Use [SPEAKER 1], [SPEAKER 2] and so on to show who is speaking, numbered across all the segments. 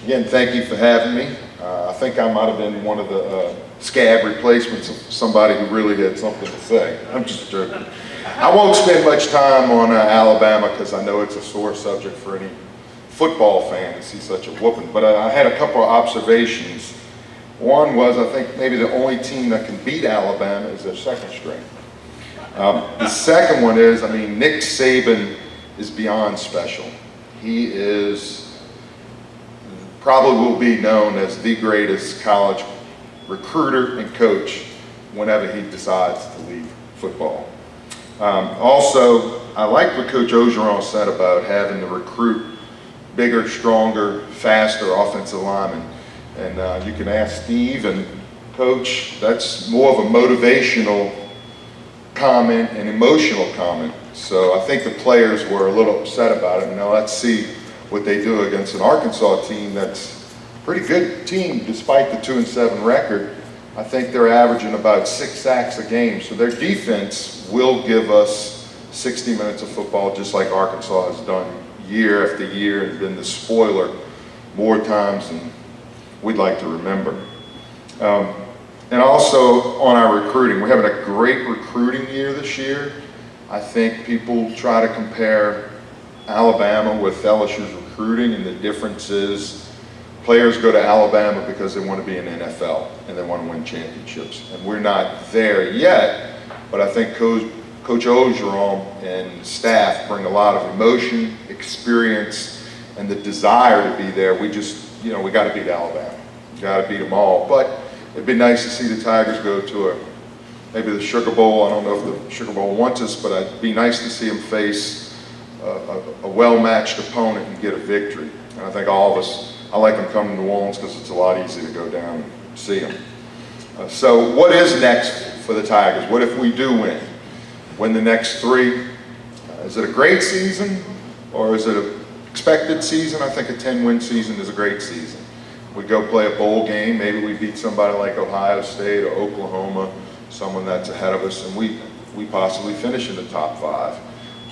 [SPEAKER 1] Again, thank you for having me. I think I might have been one of the scab replacements of somebody who really had something to say. I'm just joking. I won't spend much time on Alabama because I know it's a sore subject for any football fan to see such a whooping. But I had a couple of observations. One was, I think maybe the only team that can beat Alabama is their second string. The second one is, I mean, Nick Saban is beyond special. He is probably will be known as the greatest college recruiter and coach whenever he decides to leave football. Also, I like what Coach Orgeron said about having to recruit bigger, stronger, faster offensive linemen. And you can ask Steve and Coach, that's more of a motivational comment and emotional comment. So I think the players were a little upset about it. Now let's see what they do against an Arkansas team that's a pretty good team despite the 2-7 record. I think they're averaging about 6 sacks a game. So their defense will give us 60 minutes of football just like Arkansas has done year after year and been the spoiler more times than we'd like to remember. And also on our recruiting, we're having a great recruiting year this year. I think people try to compare Alabama with LSU's recruiting, and the difference is players go to Alabama because they want to be in the NFL and they want to win championships. And we're not there yet, but I think Coach Orgeron and staff bring a lot of emotion, experience, and the desire to be there. We just, we got to beat Alabama. We got to beat them all. But it'd be nice to see the Tigers go to maybe the Sugar Bowl. I don't know if the Sugar Bowl wants us, but it'd be nice to see them face a well-matched opponent and get a victory. And I think all of us, I like them coming to New Orleans because it's a lot easier to go down and see them. So what is next for the Tigers? What if we do win the next 3? Is it a great season or is it an expected season? I think a 10-win season is a great season. We go play a bowl game, maybe we beat somebody like Ohio State or Oklahoma, someone that's ahead of us, and we possibly finish in the top 5.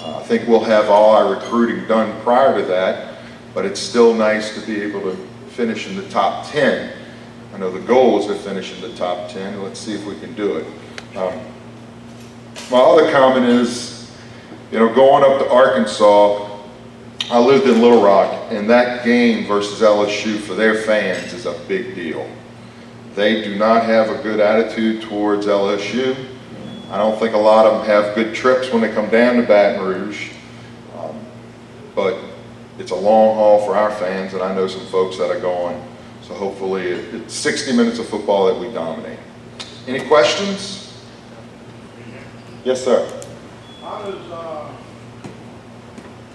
[SPEAKER 1] I think we'll have all our recruiting done prior to that, but it's still nice to be able to finish in the top 10. I know the goal is to finish in the top 10. Let's see if we can do it. My other comment is, going up to Arkansas, I lived in Little Rock, and that game versus LSU for their fans is a big deal. They do not have a good attitude towards LSU. I don't think a lot of them have good trips when they come down to Baton Rouge, but it's a long haul for our fans, and I know some folks that are going. So hopefully it's 60 minutes of football that we dominate. Any questions? Yes, sir.
[SPEAKER 2] How does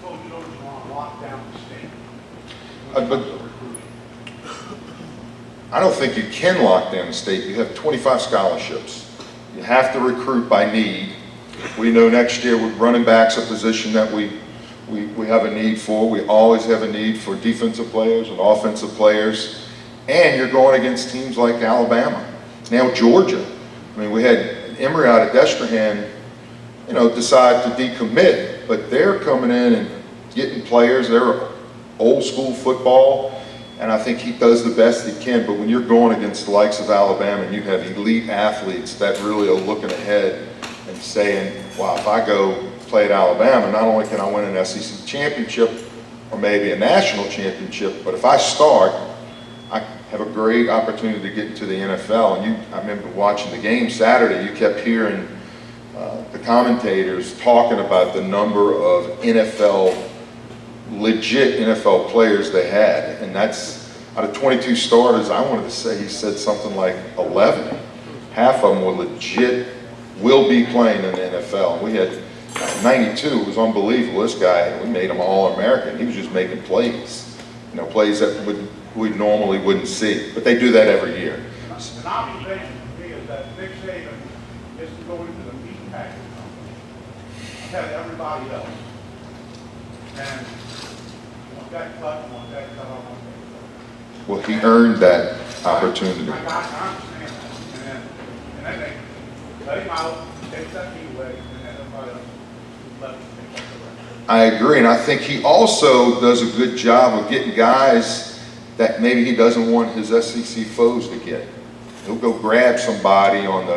[SPEAKER 2] Coach Orgeron lock down the state?
[SPEAKER 1] I don't think you can lock down the state. You have 25 scholarships. You have to recruit by need. We know next year with running backs a position that we have a need for. We always have a need for defensive players and offensive players. And you're going against teams like Alabama. Now Georgia. I mean, we had Emory out at Destrehan, decide to decommit, but they're coming in and getting players. They're old school football. And I think he does the best he can, but when you're going against the likes of Alabama and you have elite athletes that really are looking ahead and saying, wow, if I go play at Alabama, not only can I win an SEC championship or maybe a national championship, but if I start, I have a great opportunity to get into the NFL. And I remember watching the game Saturday, you kept hearing the commentators talking about the number of legit NFL players they had, and that's out of 22 starters. I wanted to say he said something like 11. Half of them were legit, will be playing in the NFL. We had 92. It was unbelievable. This guy, we made him All-American. He was just making plays, plays that we normally wouldn't see. But they do that every year.
[SPEAKER 2] An observation for me is that Nick Saban is to go into the meat package company. Tell everybody else. And that cut, one that cut, on that.
[SPEAKER 1] Well, he earned that opportunity.
[SPEAKER 2] I understand that. And then they let him out, take that knee away, and then everybody else let him take that away.
[SPEAKER 1] I agree, and I think he also does a good job of getting guys that maybe he doesn't want his SEC foes to get. He'll go grab somebody on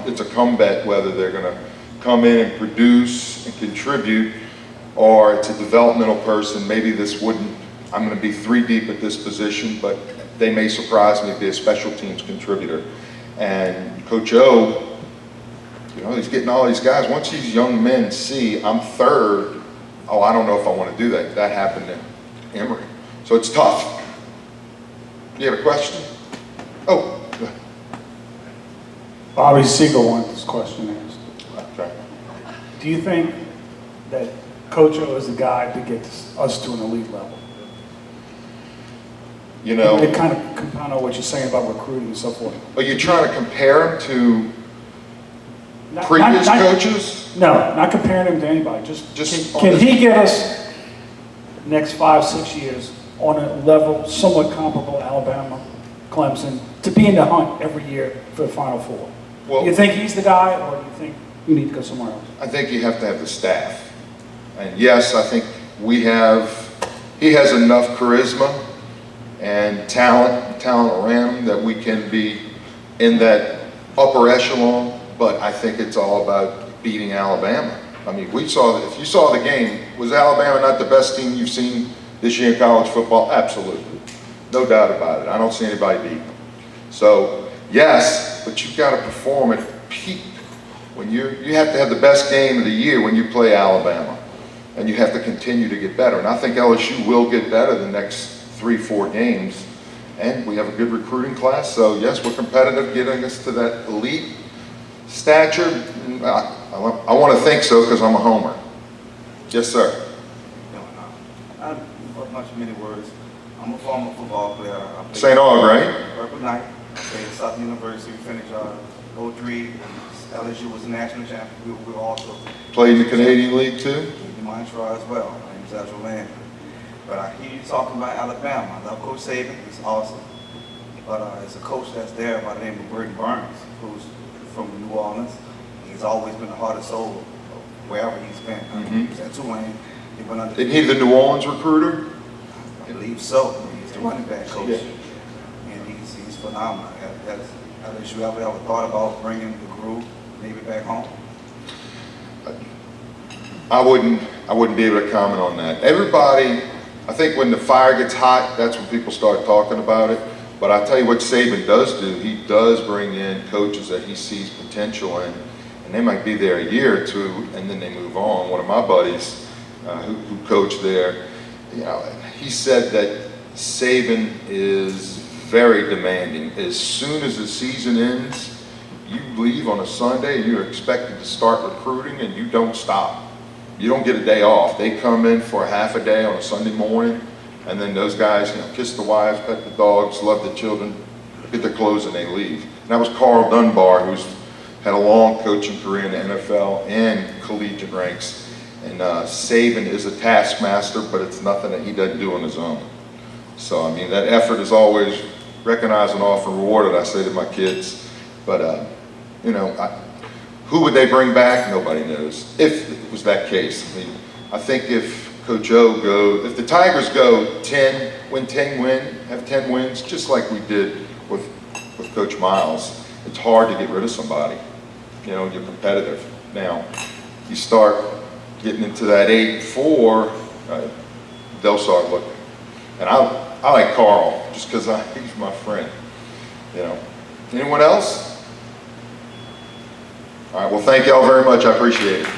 [SPEAKER 1] it's a come bet whether they're going to come in and produce and contribute, or it's a developmental person. Maybe I'm going to be 3 deep at this position, but they may surprise me to be a special teams contributor. And Coach O, he's getting all these guys. Once these young men see I'm third, I don't know if I want to do that. That happened to Emory. So it's tough. You have a question? Oh.
[SPEAKER 3] Bobby Siegel wants this question asked.
[SPEAKER 1] Okay.
[SPEAKER 3] Do you think that Coach O is the guy to get us to an elite level? It kind of compound on what you're saying about recruiting and so forth.
[SPEAKER 1] Are you trying to compare him to previous coaches?
[SPEAKER 3] No, not comparing him to anybody.
[SPEAKER 1] Just
[SPEAKER 3] can he get us next 5-6 years on a level somewhat comparable to Alabama, Clemson, to be in the hunt every year for the Final Four?
[SPEAKER 1] Well,
[SPEAKER 3] Do you think he's the guy, or do you think we need to go somewhere else?
[SPEAKER 1] I think you have to have the staff. And yes, I think he has enough charisma and talent around him that we can be in that upper echelon, but I think it's all about beating Alabama. I mean, if you saw the game, was Alabama not the best team you've seen this year in college football? Absolutely. No doubt about it. I don't see anybody beat them. So, yes, but you've got to perform at peak. You have to have the best game of the year when you play Alabama, and you have to continue to get better. And I think LSU will get better the next 3-4 games, and we have a good recruiting class. So yes, we're competitive, getting us to that elite stature. I want to think so because I'm a homer. Yes, sir.
[SPEAKER 4] Not much many words. I'm a former football player. I played
[SPEAKER 1] St. Aug, right?
[SPEAKER 4] Purple Knight. I played at Southern University. We finished 03. LSU was the national champion. We were also
[SPEAKER 1] Played in the Canadian League too?
[SPEAKER 4] in Montreal as well. My name's Ezra Landry. But I hear you talking about Alabama. I love Coach Saban. He's awesome. But it's a coach that's there by the name of Burton Burns, who's from New Orleans. He's always been the heart and soul of wherever he's been. He was at Tulane. He went under.
[SPEAKER 1] Isn't he the New Orleans recruiter?
[SPEAKER 4] I believe so. He's the running back coach.
[SPEAKER 1] Yeah.
[SPEAKER 4] And he's phenomenal. Have you ever thought about bringing the group maybe back home?
[SPEAKER 1] I wouldn't be able to comment on that. Everybody, I think when the fire gets hot, that's when people start talking about it. But I tell you what Saban does do, he does bring in coaches that he sees potential in, and they might be there a year or two, and then they move on. One of my buddies who coached there, he said that Saban is very demanding. As soon as the season ends, you leave on a Sunday, you're expected to start recruiting, and you don't stop. You don't get a day off. They come in for a half a day on a Sunday morning, and then those guys, kiss the wives, pet the dogs, love the children, get their clothes, and they leave. And that was Carl Dunbar, who's had a long coaching career in the NFL and collegiate ranks. And Saban is a taskmaster, but it's nothing that he doesn't do on his own. So, I mean, that effort is always recognized and often rewarded, I say to my kids. But, who would they bring back? Nobody knows, if it was that case. I mean, I think if Coach O if the Tigers go have 10 wins, just like we did with Coach Miles, it's hard to get rid of somebody. You're competitive. Now, you start getting into that 8-4, they'll start looking. And I like Carl, just because he's my friend. Anyone else? All right, well, thank y'all very much. I appreciate it.